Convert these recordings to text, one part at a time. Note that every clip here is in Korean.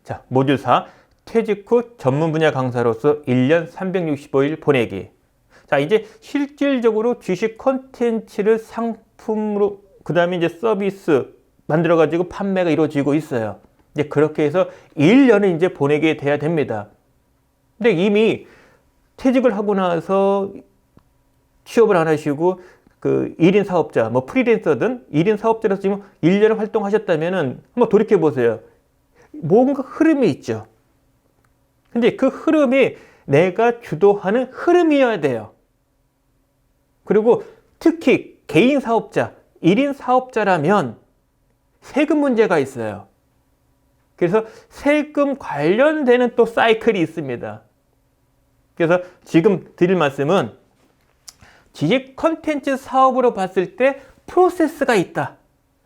자, 모듈 4. 퇴직 후 전문 분야 강사로서 1년 365일 보내기. 자, 이제 실질적으로 주식 콘텐츠를 상품으로, 그 다음에 이제 서비스 만들어가지고 판매가 이루어지고 있어요. 이제 그렇게 해서 1년을 이제 보내게 돼야 됩니다. 근데 이미 퇴직을 하고 나서 취업을 안 하시고 그 1인 사업자, 뭐 프리랜서든 1인 사업자로서 지금 1년을 활동하셨다면은 한번 돌이켜 보세요. 뭔가 흐름이 있죠. 근데 그 흐름이 내가 주도하는 흐름이어야 돼요. 그리고 특히 개인 사업자, 1인 사업자라면 세금 문제가 있어요. 그래서 세금 관련되는 또 사이클이 있습니다. 그래서 지금 드릴 말씀은 주식 콘텐츠 사업으로 봤을 때 프로세스가 있다.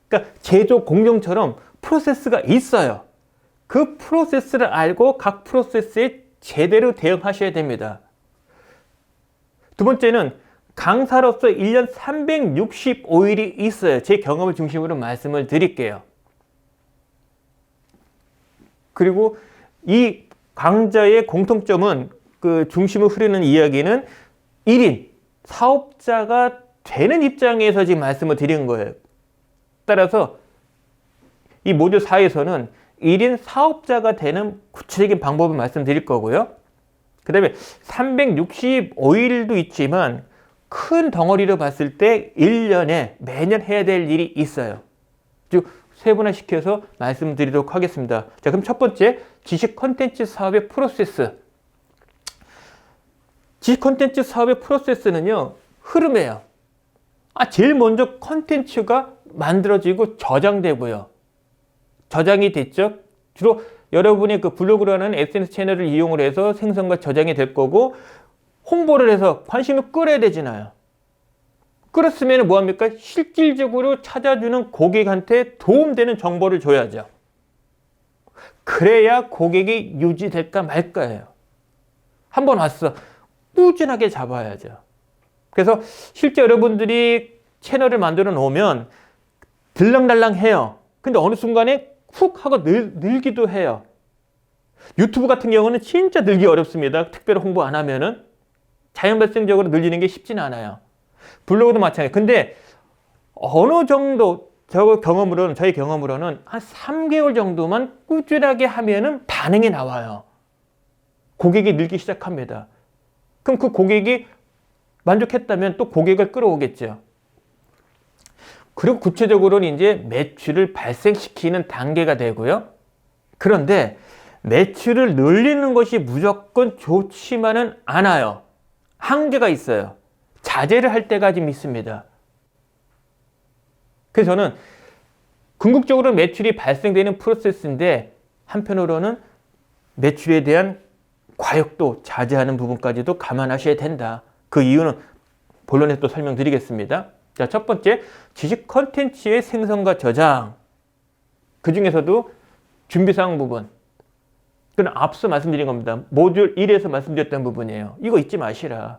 그러니까 제조 공정처럼 프로세스가 있어요. 그 프로세스를 알고 각 프로세스에 제대로 대응하셔야 됩니다. 두 번째는 강사로서 1년 365일이 있어요. 제 경험을 중심으로 말씀을 드릴게요. 그리고 이 강좌의 공통점은 그 중심을 흐르는 이야기는 1인 사업자가 되는 입장에서 지금 말씀을 드린 거예요. 따라서 이 모듈 4에서는 1인 사업자가 되는 구체적인 방법을 말씀드릴 거고요. 그 다음에 365일도 있지만 큰 덩어리로 봤을 때 1년에 매년 해야 될 일이 있어요. 즉 세분화시켜서 말씀드리도록 하겠습니다. 자, 그럼 첫 번째, 지식 콘텐츠 사업의 프로세스. 지식 콘텐츠 사업의 프로세스는요, 흐름이에요. 제일 먼저 콘텐츠가 만들어지고 저장되고요. 저장이 됐죠? 주로 여러분이 그 블로그라는 SNS 채널을 이용을 해서 생성과 저장이 될 거고, 홍보를 해서 관심을 끌어야 되잖아요. 끌었으면 뭐합니까? 실질적으로 찾아주는 고객한테 도움되는 정보를 줘야죠. 그래야 고객이 유지될까 말까예요. 한번 왔어. 꾸준하게 잡아야죠. 그래서 실제 여러분들이 채널을 만들어 놓으면 들락날락 해요. 근데 어느 순간에 훅 하고 늘기도 해요. 유튜브 같은 경우는 진짜 늘기 어렵습니다. 특별히 홍보 안 하면은. 자연 발생적으로 늘리는 게 쉽지는 않아요. 블로그도 마찬가지. 근데 어느 정도 저희 경험으로는 한 3개월 정도만 꾸준하게 하면은 반응이 나와요. 고객이 늘기 시작합니다. 그럼 그 고객이 만족했다면 또 고객을 끌어오겠죠. 그리고 구체적으로는 이제 매출을 발생시키는 단계가 되고요. 그런데 매출을 늘리는 것이 무조건 좋지만은 않아요. 한계가 있어요. 자제를 할 때가 좀 있습니다. 그래서 저는 궁극적으로 매출이 발생되는 프로세스인데 한편으로는 매출에 대한 과욕도 자제하는 부분까지도 감안하셔야 된다. 그 이유는 본론에서 또 설명드리겠습니다. 자, 첫 번째, 지식 콘텐츠의 생성과 저장. 그 중에서도 준비사항 부분. 그건 앞서 말씀드린 겁니다. 모듈 1에서 말씀드렸던 부분이에요. 이거 잊지 마시라.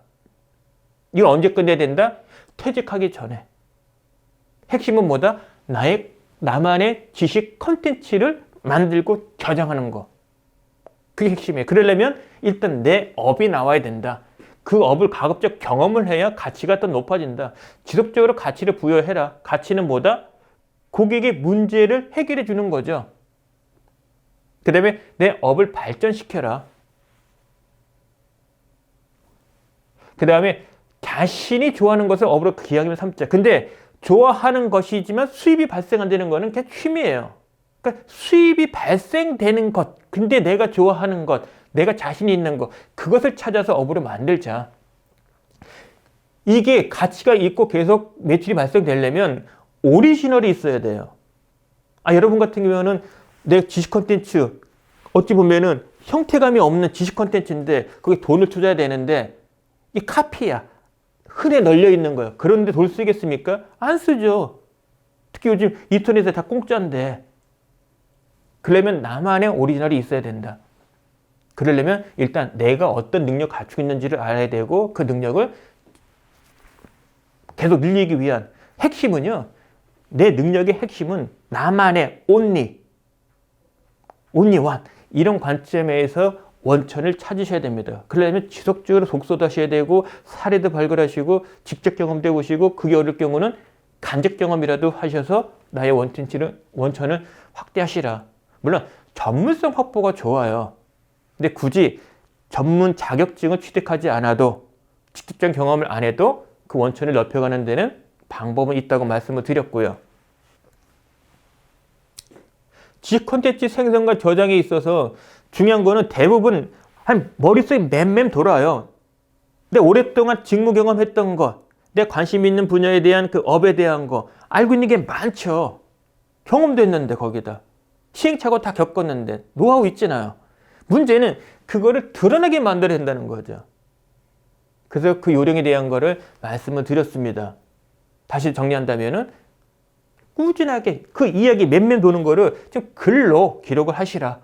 이걸 언제 끝내야 된다? 퇴직하기 전에. 핵심은 뭐다? 나만의 지식 콘텐츠를 만들고 저장하는 거. 그게 핵심이에요. 그러려면 일단 내 업이 나와야 된다. 그 업을 가급적 경험을 해야 가치가 더 높아진다. 지속적으로 가치를 부여해라. 가치는 뭐다? 고객의 문제를 해결해 주는 거죠. 그 다음에 내 업을 발전시켜라. 그 다음에 자신이 좋아하는 것을 업으로 기하기를 삼자. 근데 좋아하는 것이지만 수입이 발생 안 되는 거는 그냥 취미예요. 그러니까 수입이 발생되는 것, 근데 내가 좋아하는 것, 내가 자신이 있는 것, 그것을 찾아서 업으로 만들자. 이게 가치가 있고 계속 매출이 발생되려면 오리지널이 있어야 돼요. 여러분 같은 경우는 내 지식 콘텐츠, 어찌 보면은 형태감이 없는 지식 콘텐츠인데 그게 돈을 투자해야 되는데 이 카피야. 흔해 널려 있는 거예요. 그런데 돈 쓰겠습니까? 안 쓰죠. 특히 요즘 인터넷에 다 공짜인데. 그러려면 나만의 오리지널이 있어야 된다. 그러려면 일단 내가 어떤 능력 갖추고 있는지를 알아야 되고 그 능력을 계속 늘리기 위한 핵심은요. 내 능력의 핵심은 나만의 only one. 이런 관점에서 원천을 찾으셔야 됩니다. 그러려면 지속적으로 독서도 하셔야 되고 사례도 발굴하시고 직접 경험도 해보시고 그게 어려울 경우는 간접 경험이라도 하셔서 나의 원천을 확대하시라. 물론 전문성 확보가 좋아요. 근데 굳이 전문 자격증을 취득하지 않아도 직접적 경험을 안 해도 그 원천을 넓혀가는 데는 방법은 있다고 말씀을 드렸고요. 지식 콘텐츠 생성과 저장에 있어서 중요한 거는 대부분 한 머릿속에 맴맴 돌아요. 근데 오랫동안 직무 경험했던 것, 내 관심 있는 분야에 대한 그 업에 대한 거 알고 있는 게 많죠. 경험도 했는데 거기다. 시행착오 다 겪었는데 노하우 있잖아요. 문제는 그거를 드러나게 만들어야 된다는 거죠. 그래서 그 요령에 대한 거를 말씀을 드렸습니다. 다시 정리한다면은 꾸준하게 그 이야기 맴맴 도는 거를 좀 글로 기록을 하시라.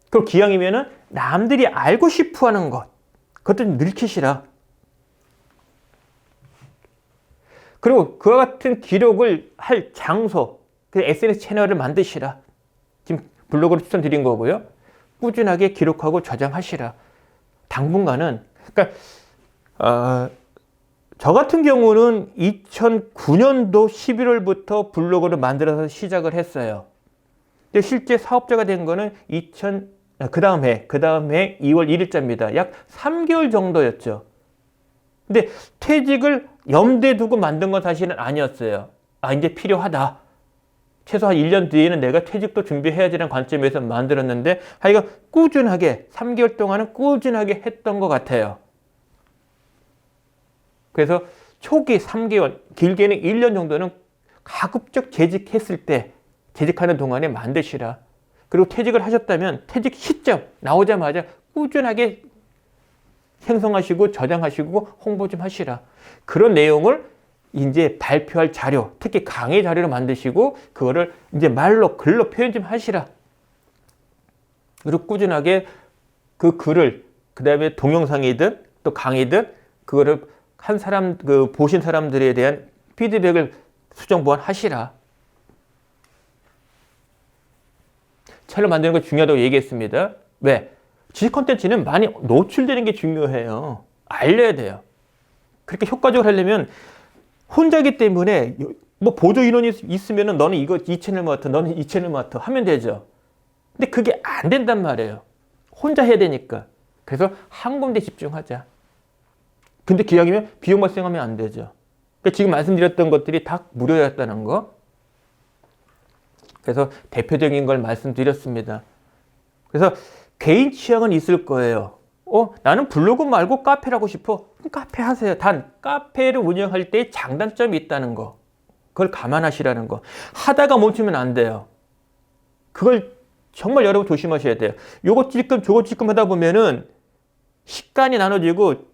그리고 기왕이면은 남들이 알고 싶어 하는 것, 그것도 좀 늘키시라. 그리고 그와 같은 기록을 할 장소, 그 SNS 채널을 만드시라. 지금 블로그로 추천드린 거고요. 꾸준하게 기록하고 저장하시라. 당분간은, 그러니까 저 같은 경우는 2009년도 11월부터 블로그를 만들어서 시작을 했어요. 근데 실제 사업자가 된 거는 그 다음 해 2월 1일자입니다. 약 3개월 정도였죠. 근데 퇴직을 염두에 두고 만든 건 사실은 아니었어요. 이제 필요하다. 최소한 1년 뒤에는 내가 퇴직도 준비해야지라는 관점에서 만들었는데 하여간 꾸준하게 3개월 동안은 꾸준하게 했던 것 같아요. 그래서 초기 3개월, 길게는 1년 정도는 가급적 재직했을 때 재직하는 동안에 만드시라. 그리고 퇴직을 하셨다면 퇴직 시점 나오자마자 꾸준하게 생성하시고 저장하시고 홍보 좀 하시라. 그런 내용을 이제 발표할 자료, 특히 강의 자료로 만드시고 그거를 이제 말로 글로 표현 좀 하시라. 그리고 꾸준하게 그 글을 그 다음에 동영상이든 또 강의든 그거를 한 사람 보신 사람들에 대한 피드백을 수정 보완하시라. 채널 만드는 거 중요하다고 얘기했습니다. 왜? 지식 콘텐츠는 많이 노출되는 게 중요해요. 알려야 돼요. 그렇게 효과적으로 하려면 혼자기 때문에 뭐 보조 인원이 있으면은 너는 이 채널 맡아, 너는 이 채널 맡아 하면 되죠. 근데 그게 안 된단 말이에요. 혼자 해야 되니까. 그래서 한 군데 집중하자. 근데 기왕이면 비용 발생하면 안 되죠. 그러니까 지금 말씀드렸던 것들이 다 무료였다는 거. 그래서 대표적인 걸 말씀드렸습니다. 그래서 개인 취향은 있을 거예요. 나는 블로그 말고 카페를 하고 싶어. 그럼 카페 하세요. 단 카페를 운영할 때 장단점이 있다는 거. 그걸 감안하시라는 거. 하다가 멈추면 안 돼요. 그걸 정말 여러분 조심하셔야 돼요. 요것 찔끔 저것 찔끔 하다 보면은 시간이 나눠지고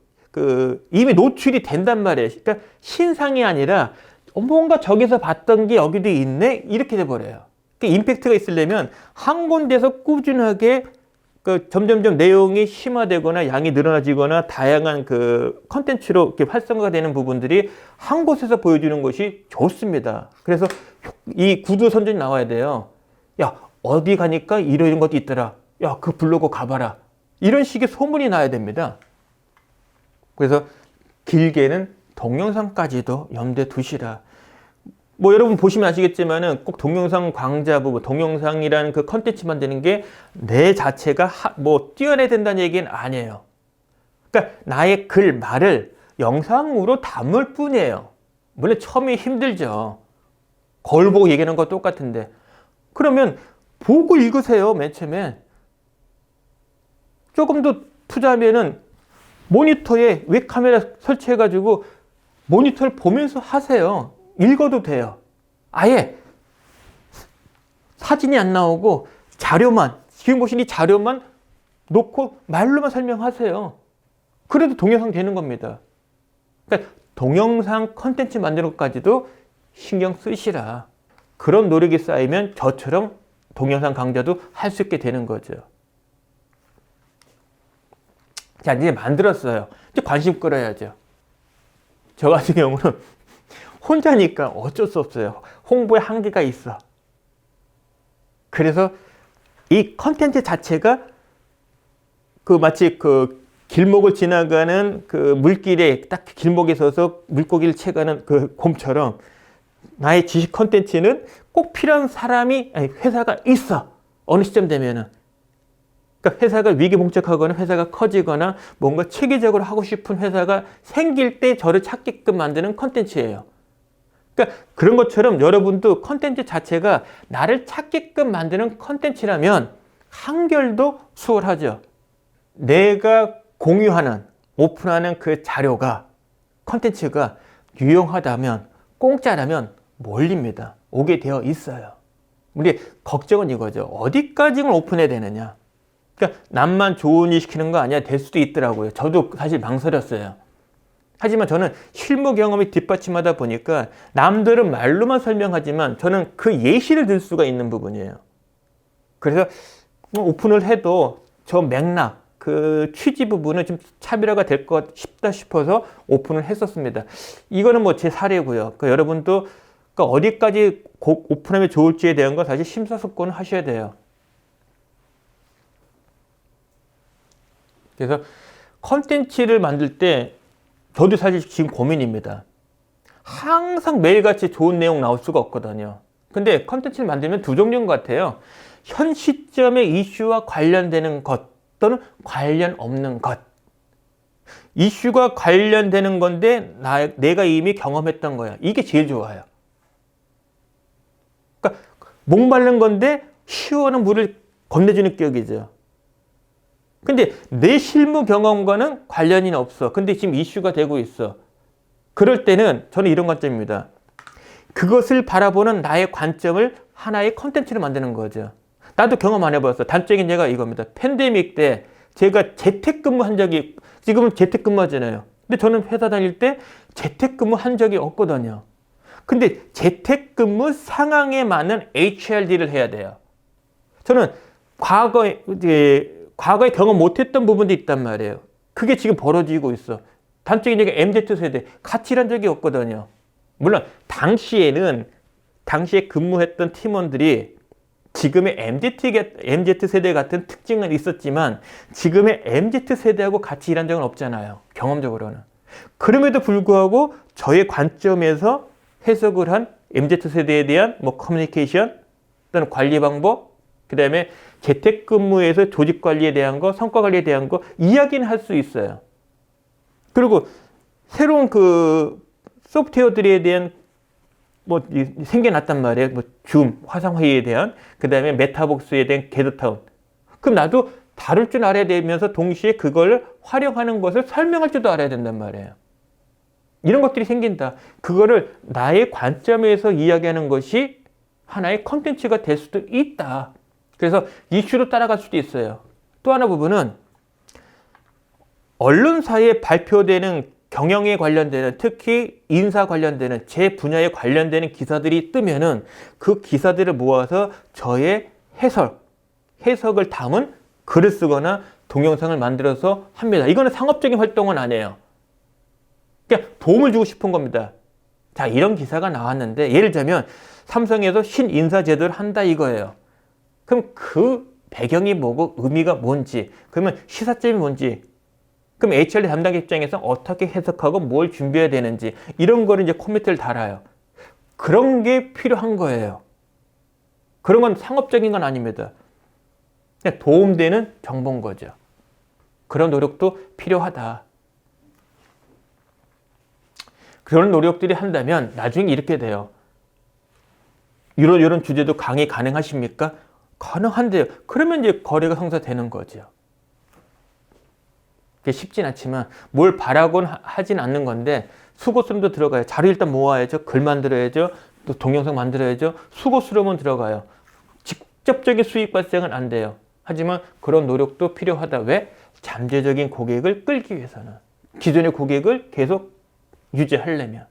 이미 노출이 된단 말이에요. 그러니까 신상이 아니라 뭔가 저기서 봤던 게 여기도 있네? 이렇게 돼버려요. 그러니까 임팩트가 있으려면 한 군데서 꾸준하게 점점점 내용이 심화되거나 양이 늘어나지거나 다양한 컨텐츠로 이렇게 활성화가 되는 부분들이 한 곳에서 보여주는 것이 좋습니다. 그래서 이 구두 선전이 나와야 돼요. 야, 어디 가니까 이런 것도 있더라. 야, 그 블로그 가봐라. 이런 식의 소문이 나야 됩니다. 그래서 길게는 동영상까지도 염두에 두시라. 뭐 여러분 보시면 아시겠지만은 꼭 동영상 강좌 부분, 동영상이라는 그 컨텐츠 만드는 게 내 자체가 뛰어내야 된다는 얘기는 아니에요. 그러니까 나의 글, 말을 영상으로 담을 뿐이에요. 물론 처음에 힘들죠. 거울 보고 얘기하는 거 똑같은데. 그러면 보고 읽으세요, 맨 처음에. 조금 더 투자하면은 모니터에 웹카메라 설치해가지고 모니터를 보면서 하세요. 읽어도 돼요. 아예 사진이 안 나오고 자료만, 지금 보신 이 자료만 놓고 말로만 설명하세요. 그래도 동영상 되는 겁니다. 그러니까 동영상 컨텐츠 만드는 것까지도 신경 쓰시라. 그런 노력이 쌓이면 저처럼 동영상 강좌도 할 수 있게 되는 거죠. 자, 이제 만들었어요. 이제 관심 끌어야죠. 저 같은 경우는 혼자니까 어쩔 수 없어요. 홍보에 한계가 있어. 그래서 이 컨텐츠 자체가 그 마치 그 길목을 지나가는 그 물길에 딱 길목에 서서 물고기를 채가는 그 곰처럼 나의 지식 컨텐츠는 꼭 필요한 사람이, 아니, 회사가 있어. 어느 시점 되면은. 그러니까 회사가 위기봉착하거나 회사가 커지거나 뭔가 체계적으로 하고 싶은 회사가 생길 때 저를 찾게끔 만드는 컨텐츠예요. 그러니까 그런 것처럼 여러분도 컨텐츠 자체가 나를 찾게끔 만드는 컨텐츠라면 한결도 수월하죠. 내가 공유하는, 오픈하는 그 자료가, 컨텐츠가 유용하다면, 공짜라면 몰립니다. 오게 되어 있어요. 우리 걱정은 이거죠. 어디까지는 오픈해야 되느냐. 그러니까 남만 좋은 일 시키는 거 아니야. 될 수도 있더라고요. 저도 사실 망설였어요. 하지만 저는 실무 경험이 뒷받침하다 보니까 남들은 말로만 설명하지만 저는 그 예시를 들 수가 있는 부분이에요. 그래서 오픈을 해도 저 맥락, 그 취지 부분은 좀 차별화가 될 것 싶다 싶어서 오픈을 했었습니다. 이거는 뭐 제 사례고요. 그러니까 여러분도 그러니까 어디까지 오픈하면 좋을지에 대한 거 사실 심사숙고는 하셔야 돼요. 그래서 컨텐츠를 만들 때 저도 사실 지금 고민입니다. 항상 매일같이 좋은 내용 나올 수가 없거든요. 근데 컨텐츠를 만들면 두 종류인 것 같아요. 현 시점의 이슈와 관련되는 것 또는 관련 없는 것. 이슈가 관련되는 건데 내가 이미 경험했던 거야. 이게 제일 좋아요. 그러니까 목마른 건데 시원한 물을 건네주는 격이죠. 근데 내 실무 경험과는 관련이 없어. 근데 지금 이슈가 되고 있어. 그럴 때는 저는 이런 관점입니다. 그것을 바라보는 나의 관점을 하나의 컨텐츠로 만드는 거죠. 나도 경험 안 해봤어. 단적인 예가 이겁니다. 팬데믹 때 제가 재택근무 한 적이, 지금은 재택근무 하잖아요. 근데 저는 회사 다닐 때 재택근무 한 적이 없거든요. 근데 재택근무 상황에 맞는 HRD를 해야 돼요. 저는 과거에 경험 못했던 부분도 있단 말이에요. 그게 지금 벌어지고 있어. 단적인 얘기가 MZ세대. 같이 일한 적이 없거든요. 물론 당시에 근무했던 팀원들이 지금의 MZ세대 같은 특징은 있었지만 지금의 MZ세대하고 같이 일한 적은 없잖아요. 경험적으로는. 그럼에도 불구하고 저의 관점에서 해석을 한 MZ세대에 대한 뭐 커뮤니케이션 또는 관리 방법, 그 다음에 재택근무에서 조직 관리에 대한 거, 성과 관리에 대한 거 이야기는 할 수 있어요. 그리고 새로운 그 소프트웨어들에 대한 뭐 생겨났단 말이에요. 뭐 줌, 화상회의에 대한, 그 다음에 메타복스에 대한 게더타운. 그럼 나도 다룰 줄 알아야 되면서 동시에 그걸 활용하는 것을 설명할 줄도 알아야 된단 말이에요. 이런 것들이 생긴다. 그거를 나의 관점에서 이야기하는 것이 하나의 컨텐츠가 될 수도 있다. 그래서 이슈로 따라갈 수도 있어요. 또 하나 부분은 언론사에 발표되는 경영에 관련되는, 특히 인사 관련되는 제 분야에 관련되는 기사들이 뜨면은 그 기사들을 모아서 저의 해석을 담은 글을 쓰거나 동영상을 만들어서 합니다. 이거는 상업적인 활동은 안 해요. 그냥 도움을 주고 싶은 겁니다. 자, 이런 기사가 나왔는데 예를 들면 삼성에서 신인사 제도를 한다 이거예요. 그럼 그 배경이 뭐고 의미가 뭔지, 그러면 시사점이 뭔지, 그럼 HRD 담당 입장에서 어떻게 해석하고 뭘 준비해야 되는지 이런 거를 이제 코멘트를 달아요. 그런 게 필요한 거예요. 그런 건 상업적인 건 아닙니다. 그냥 도움되는 정보인 거죠. 그런 노력도 필요하다. 그런 노력들이 한다면 나중에 이렇게 돼요. 이런 주제도 강의 가능하십니까? 가능한데요. 그러면 이제 거래가 성사되는 거죠. 그게 쉽진 않지만 뭘 바라곤 하진 않는 건데 수고스러움도 들어가요. 자료 일단 모아야죠. 글 만들어야죠. 또 동영상 만들어야죠. 수고스러움은 들어가요. 직접적인 수익 발생은 안 돼요. 하지만 그런 노력도 필요하다. 왜? 잠재적인 고객을 끌기 위해서는. 기존의 고객을 계속 유지하려면.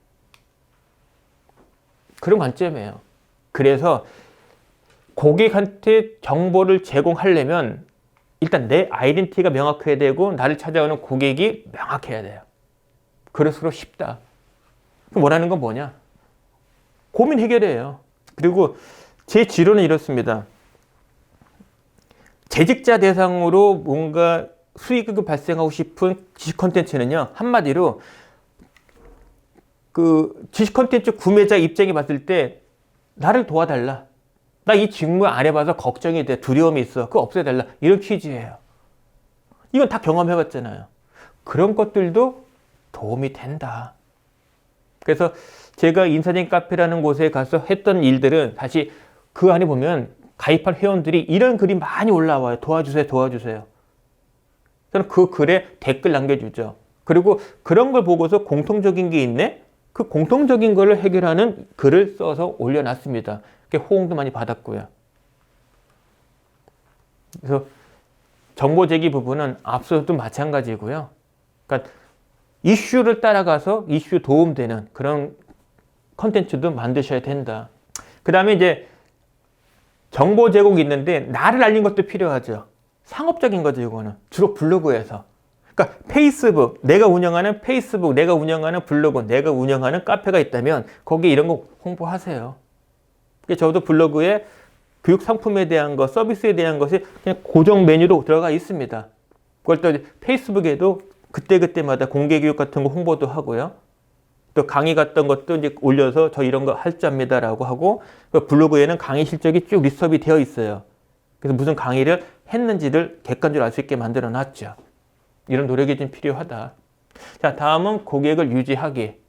그런 관점이에요. 그래서 고객한테 정보를 제공하려면 일단 내 아이덴티티가 명확해야 되고 나를 찾아오는 고객이 명확해야 돼요. 그럴수록 쉽다. 그럼 원하는 건 뭐냐? 고민 해결이에요. 그리고 제 지론은 이렇습니다. 재직자 대상으로 뭔가 수익을 발생하고 싶은 지식 콘텐츠는요, 한마디로 그 지식 콘텐츠 구매자 입장에 봤을 때 나를 도와달라. 나 이 직무 안 해봐서 걱정이 돼. 두려움이 있어. 그거 없애달라. 이런 퀴즈예요. 이건 다 경험해봤잖아요. 그런 것들도 도움이 된다. 그래서 제가 인사적인 카페라는 곳에 가서 했던 일들은 사실 그 안에 보면 가입한 회원들이 이런 글이 많이 올라와요. 도와주세요, 도와주세요. 저는 그 글에 댓글 남겨주죠. 그리고 그런 걸 보고서 공통적인 게 있네? 그 공통적인 거를 해결하는 글을 써서 올려놨습니다. 호응도 많이 받았고요. 그래서 정보 제기 부분은 앞서도 마찬가지고요. 그러니까 이슈를 따라가서 이슈 도움되는 그런 컨텐츠도 만드셔야 된다. 그 다음에 이제 정보 제공이 있는데 나를 알린 것도 필요하죠. 상업적인 거죠, 이거는. 주로 블로그에서. 그러니까 페이스북, 내가 운영하는 페이스북, 내가 운영하는 블로그, 내가 운영하는 카페가 있다면 거기에 이런 거 홍보하세요. 저도 블로그에 교육 상품에 대한 것, 서비스에 대한 것이 그냥 고정 메뉴로 들어가 있습니다. 그걸 또 페이스북에도 그때그때마다 공개 교육 같은 거 홍보도 하고요. 또 강의 갔던 것도 이제 올려서 저 이런 거 할 줄 압니다라고 하고, 블로그에는 강의 실적이 쭉 리스트업이 되어 있어요. 그래서 무슨 강의를 했는지를 객관적으로 알 수 있게 만들어 놨죠. 이런 노력이 좀 필요하다. 자, 다음은 고객을 유지하기.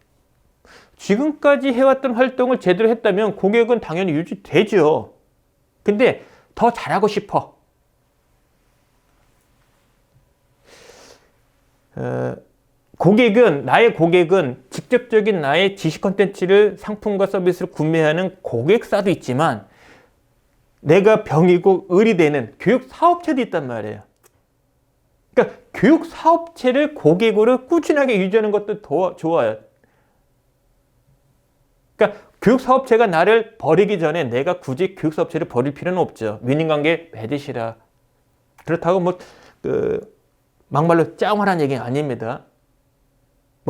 지금까지 해왔던 활동을 제대로 했다면 고객은 당연히 유지되죠. 근데 더 잘하고 싶어. 나의 고객은 직접적인 나의 지식 콘텐츠를 상품과 서비스를 구매하는 고객사도 있지만 내가 병이고 을이 되는 교육 사업체도 있단 말이에요. 그러니까 교육 사업체를 고객으로 꾸준하게 유지하는 것도 더 좋아요. 그러니까 교육사업체가 나를 버리기 전에 내가 굳이 교육사업체를 버릴 필요는 없죠. 윈윈관계 맺으시라. 그렇다고 막말로 짱하라는 얘기는 아닙니다.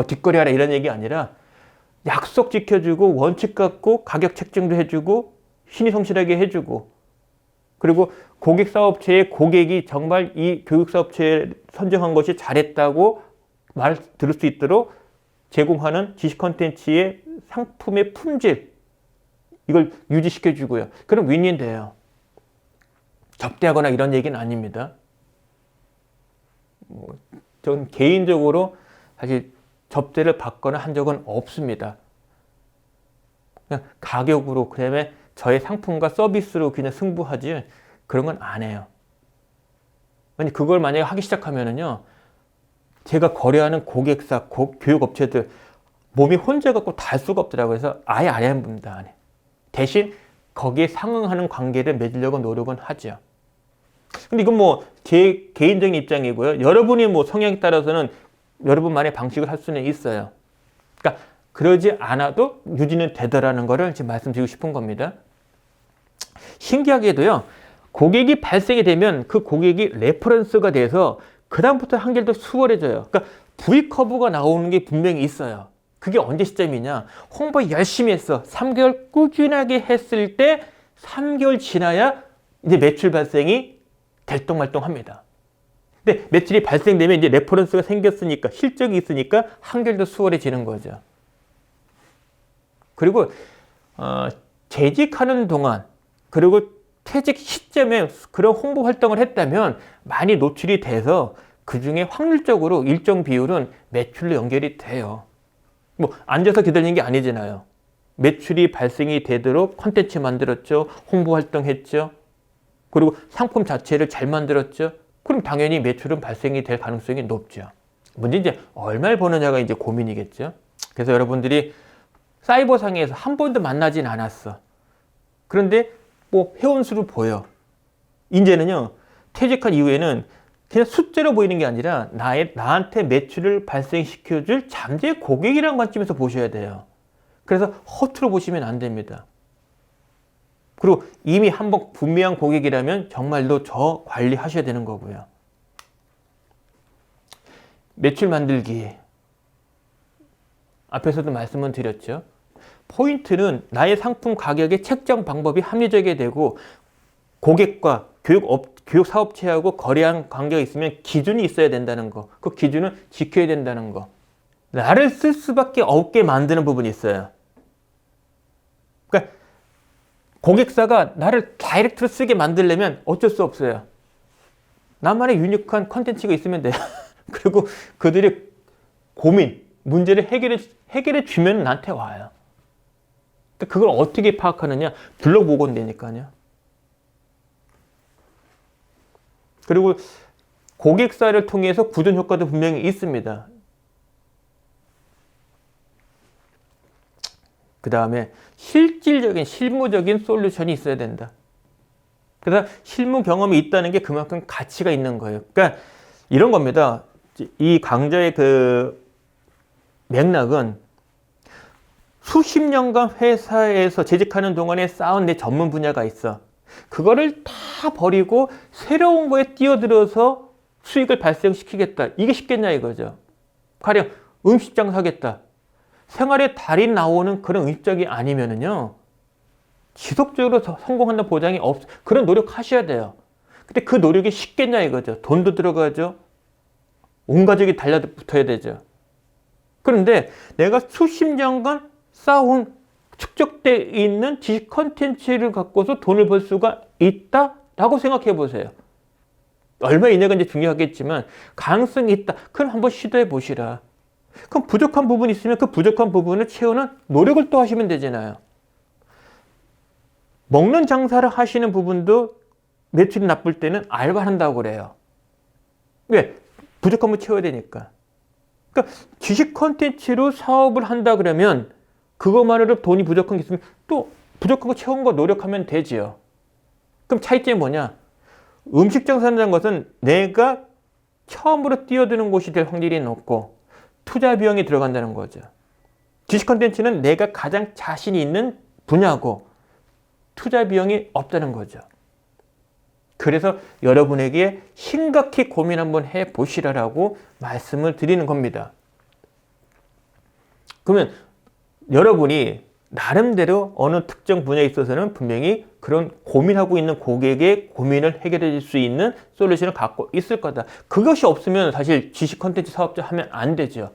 뒷거리 하라 이런 얘기 아니라 약속 지켜주고 원칙 갖고 가격 책정도 해주고 신의 성실하게 해주고, 그리고 고객사업체의 고객이 정말 이 교육사업체에 선정한 것이 잘했다고 말 들을 수 있도록 제공하는 지식 콘텐츠의 상품의 품질, 이걸 유지시켜 주고요. 그럼 윈윈 돼요. 접대하거나 이런 얘기는 아닙니다. 전 개인적으로 사실 접대를 받거나 한 적은 없습니다. 그냥 가격으로, 그다음에 저의 상품과 서비스로 그냥 승부하지 그런 건 안 해요. 아니, 그걸 만약에 하기 시작하면은요, 제가 거래하는 고객사, 교육업체들 몸이 혼자 갖고 다 할 수가 없더라고요. 그래서 아예 안 해봅니다. 대신 거기에 상응하는 관계를 맺으려고 노력은 하죠. 근데 이건 제 개인적인 입장이고요. 여러분이 성향에 따라서는 여러분만의 방식을 할 수는 있어요. 그러니까 그러지 않아도 유지는 되더라는 거를 지금 말씀드리고 싶은 겁니다. 신기하게도요, 고객이 발생이 되면 그 고객이 레퍼런스가 돼서 그다음부터 한결 더 수월해져요. 그러니까 V커브가 나오는 게 분명히 있어요. 그게 언제 시점이냐? 홍보 열심히 했어. 3개월 꾸준하게 했을 때 3개월 지나야 이제 매출 발생이 될똥말똥합니다. 근데 매출이 발생되면 이제 레퍼런스가 생겼으니까, 실적이 있으니까 한결 더 수월해지는 거죠. 그리고 재직하는 동안, 그리고 퇴직 시점에 그런 홍보 활동을 했다면 많이 노출이 돼서 그 중에 확률적으로 일정 비율은 매출로 연결이 돼요. 앉아서 기다리는 게 아니잖아요. 매출이 발생이 되도록 콘텐츠 만들었죠. 홍보 활동했죠. 그리고 상품 자체를 잘 만들었죠. 그럼 당연히 매출은 발생이 될 가능성이 높죠. 문제 이제 얼마를 버느냐가 이제 고민이겠죠. 그래서 여러분들이 사이버상에서 한 번도 만나진 않았어. 그런데 회원수로 보여. 이제는요, 퇴직한 이후에는 그냥 숫자로 보이는 게 아니라 나한테 매출을 발생시켜줄 잠재 고객이라는 관점에서 보셔야 돼요. 그래서 허투루 보시면 안 됩니다. 그리고 이미 한번 분명한 고객이라면 정말로 저 관리하셔야 되는 거고요. 매출 만들기. 앞에서도 말씀을 드렸죠. 포인트는 나의 상품 가격의 책정 방법이 합리적이 되고 고객과 교육 사업체하고 거래한 관계가 있으면 기준이 있어야 된다는 거. 그 기준은 지켜야 된다는 거. 나를 쓸 수밖에 없게 만드는 부분이 있어요. 그러니까 고객사가 나를 다이렉트로 쓰게 만들려면 어쩔 수 없어요. 나만의 유니크한 컨텐츠가 있으면 돼요. 그리고 그들의 고민, 문제를 해결해 주면 나한테 와요. 그걸 어떻게 파악하느냐? 둘러보고 되니까요. 그리고 고객사를 통해서 구전 효과도 분명히 있습니다. 그 다음에 실질적인 실무적인 솔루션이 있어야 된다. 그래서 실무 경험이 있다는 게 그만큼 가치가 있는 거예요. 그러니까 이런 겁니다. 이 강좌의 그 맥락은 수십 년간 회사에서 재직하는 동안에 쌓은 내 전문 분야가 있어. 그거를 다 버리고 새로운 거에 뛰어들어서 수익을 발생시키겠다. 이게 쉽겠냐 이거죠. 가령 음식장 사겠다. 생활의 달인 나오는 그런 음식장이 아니면은요, 지속적으로 성공한다는 보장이 그런 노력하셔야 돼요. 근데 그 노력이 쉽겠냐 이거죠. 돈도 들어가죠. 온 가족이 달라붙어야 되죠. 그런데 내가 수십 년간 쌓아온 축적되어 있는 지식 컨텐츠를 갖고서 돈을 벌 수가 있다라고 생각해 보세요. 얼마 이내가 이제 중요하겠지만 가능성이 있다. 그럼 한번 시도해 보시라. 그럼 부족한 부분이 있으면 그 부족한 부분을 채우는 노력을 또 하시면 되잖아요. 먹는 장사를 하시는 부분도 매출이 나쁠 때는 알바한다고 그래요. 왜? 부족한 걸 채워야 되니까. 그러니까 지식 컨텐츠로 사업을 한다 그러면 그것만으로 돈이 부족한 게 있으면 또 부족한 거 채운 거 노력하면 되지요. 그럼 차이점이 뭐냐? 음식 장사라는 것은 내가 처음으로 뛰어드는 곳이 될 확률이 높고 투자 비용이 들어간다는 거죠. 지식 컨텐츠는 내가 가장 자신이 있는 분야고 투자 비용이 없다는 거죠. 그래서 여러분에게 심각히 고민 한번 해보시라고 말씀을 드리는 겁니다. 그러면 여러분이 나름대로 어느 특정 분야에 있어서는 분명히 그런 고민하고 있는 고객의 고민을 해결해 줄 수 있는 솔루션을 갖고 있을 거다. 그것이 없으면 사실 지식 컨텐츠 사업자 하면 안 되죠.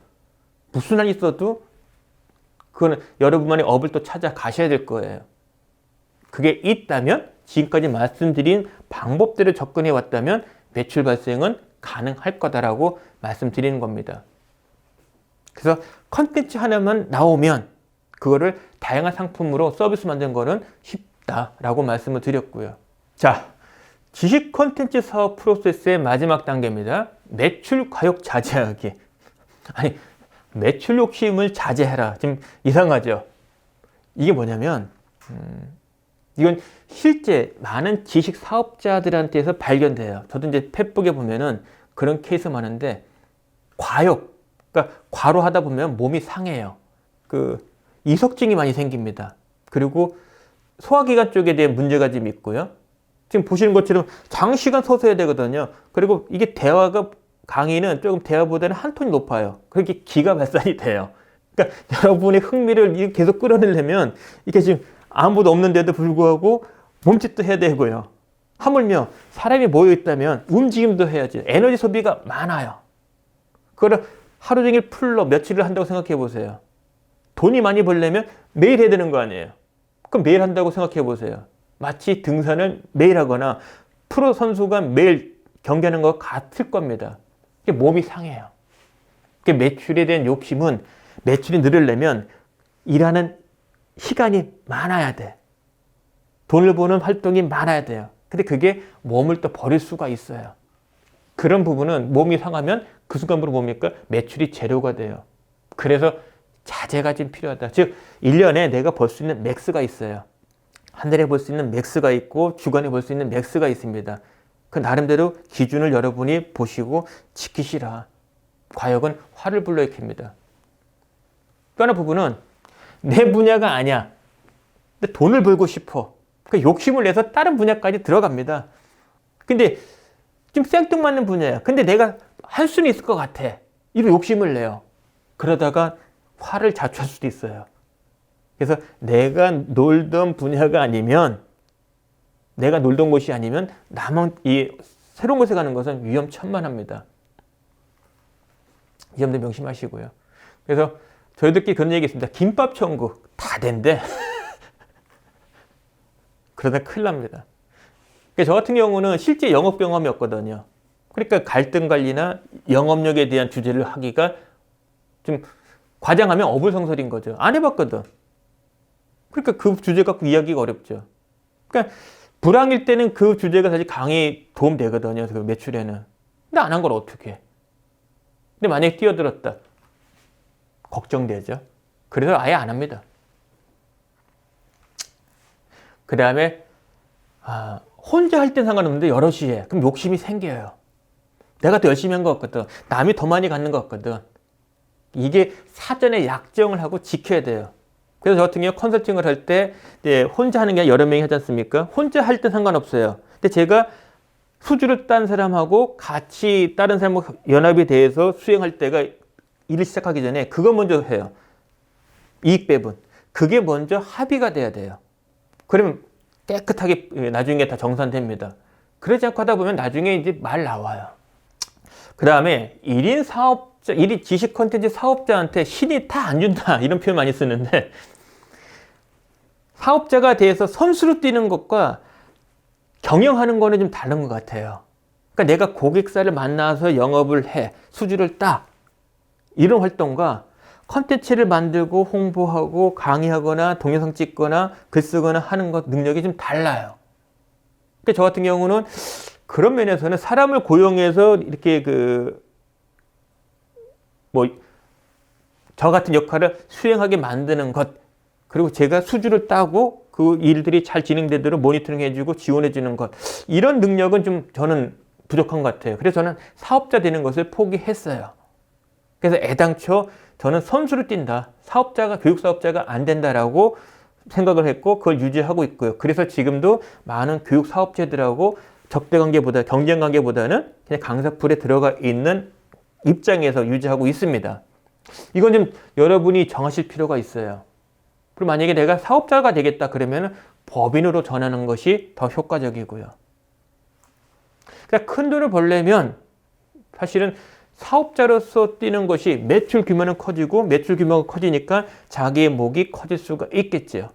무슨 일 있어도 그거는 여러분만의 업을 또 찾아가셔야 될 거예요. 그게 있다면 지금까지 말씀드린 방법대로 접근해 왔다면 매출 발생은 가능할 거다라고 말씀드리는 겁니다. 그래서 컨텐츠 하나만 나오면 그거를 다양한 상품으로 서비스 만든 거는 쉽다라고 말씀을 드렸고요. 자, 지식 컨텐츠 사업 프로세스의 마지막 단계입니다. 매출 과욕 자제하기. 아니, 매출 욕심을 자제해라. 좀 이상하죠? 이게 뭐냐면 이건 실제 많은 지식 사업자들한테서 발견돼요. 저도 이제 페북에 보면은 그런 케이스 많은데 과욕, 그러니까 과로하다 보면 몸이 상해요. 이석증이 많이 생깁니다. 그리고 소화기관 쪽에 대한 문제가 좀 있고요. 지금 보시는 것처럼 장시간 서서 해야 되거든요. 그리고 이게 강의는 조금 대화보다는 한 톤이 높아요. 그렇게 기가 발산이 돼요. 그러니까 여러분의 흥미를 계속 끌어내려면 이게 지금 아무도 없는데도 불구하고 몸짓도 해야 되고요. 하물며 사람이 모여 있다면 움직임도 해야지. 에너지 소비가 많아요. 그걸 하루 종일 풀로 며칠을 한다고 생각해 보세요. 돈이 많이 벌려면 매일 해야 되는 거 아니에요. 그럼 매일 한다고 생각해 보세요. 마치 등산을 매일 하거나 프로 선수가 매일 경기하는 것 같을 겁니다. 몸이 상해요. 매출에 대한 욕심은 매출이 늘으려면 일하는 시간이 많아야 돼. 돈을 버는 활동이 많아야 돼요. 근데 그게 몸을 또 버릴 수가 있어요. 그런 부분은 몸이 상하면 그 순간부터 뭡니까? 매출이 제로가 돼요. 그래서 자제가 좀 필요하다. 즉 1년에 내가 벌 수 있는 맥스가 있어요. 한 달에 벌 수 있는 맥스가 있고 주간에 벌 수 있는 맥스가 있습니다. 그 나름대로 기준을 여러분이 보시고 지키시라. 과욕은 화를 불러일으킵니다. 또 하나 부분은 내 분야가 아니야. 근데 돈을 벌고 싶어. 그 욕심을 내서 다른 분야까지 들어갑니다. 근데 좀 생뚱맞는 분야야. 근데 내가 할 수는 있을 것 같아. 이런 욕심을 내요. 그러다가 화를 자초할 수도 있어요. 그래서 내가 놀던 분야가 아니면 내가 놀던 곳이 아니면 새로운 곳에 가는 것은 위험천만합니다. 이 점도 명심하시고요. 그래서 저희들끼리 그런 얘기 있습니다. 김밥 천국 다 된대. 그러다 큰일 납니다. 저 같은 경우는 실제 영업 경험이 없거든요. 그러니까 갈등 관리나 영업력에 대한 주제를 하기가 좀 과장하면 어불성설인 거죠. 안 해봤거든. 그러니까 그 주제 갖고 이야기가 어렵죠. 그러니까 불황일 때는 그 주제가 사실 강의 도움되거든요. 그 매출에는. 근데 안 한 걸 어떻게 해? 근데 만약에 뛰어들었다. 걱정되죠. 그래서 아예 안 합니다. 그 다음에 혼자 할 땐 상관없는데 여럿이 해. 그럼 욕심이 생겨요. 내가 더 열심히 한 것 같거든. 남이 더 많이 갖는 것 같거든. 이게 사전에 약정을 하고 지켜야 돼요. 그래서 저 같은 경우 컨설팅을 할 때 혼자 하는 게 아니라 여러 명이 하지 않습니까? 혼자 할 땐 상관없어요. 근데 제가 수주를 딴 사람하고 같이 다른 사람하고 연합이 돼서 수행할 때가 일을 시작하기 전에 그거 먼저 해요. 이익 배분. 그게 먼저 합의가 돼야 돼요. 그러면 깨끗하게 나중에 다 정산됩니다. 그러지 않고 하다 보면 나중에 이제 말 나와요. 그 다음에 1인 지식 콘텐츠 사업자한테 신이 다 안 준다. 이런 표현 많이 쓰는데 사업자가 돼서 선수로 뛰는 것과 경영하는 거는 좀 다른 것 같아요. 그러니까 내가 고객사를 만나서 영업을 해. 수주를 따. 이런 활동과 콘텐츠를 만들고 홍보하고 강의하거나 동영상 찍거나 글 쓰거나 하는 것 능력이 좀 달라요. 그러니까 저 같은 경우는 그런 면에서는 사람을 고용해서 이렇게 저 같은 역할을 수행하게 만드는 것, 그리고 제가 수주를 따고 그 일들이 잘 진행되도록 모니터링 해주고 지원해 주는 것, 이런 능력은 좀 저는 부족한 것 같아요. 그래서 저는 사업자 되는 것을 포기했어요. 그래서 애당초 저는 선수를 뛴다. 교육사업자가 안 된다라고 생각을 했고 그걸 유지하고 있고요. 그래서 지금도 많은 교육사업체들하고 적대관계보다 경쟁관계보다는 그냥 강사풀에 들어가 있는 입장에서 유지하고 있습니다. 이건 좀 여러분이 정하실 필요가 있어요. 그리고 만약에 내가 사업자가 되겠다 그러면 법인으로 전하는 것이 더 효과적이고요. 그러니까 큰 돈을 벌려면 사실은 사업자로서 뛰는 것이 매출 규모는 커지고 매출 규모가 커지니까 자기의 목이 커질 수가 있겠죠.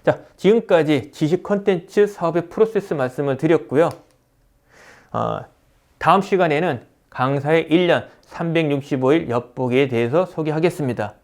자, 지금까지 지식 콘텐츠 사업의 프로세스 말씀을 드렸고요. 다음 시간에는 강사의 1년 365일 엿보기에 대해서 소개하겠습니다.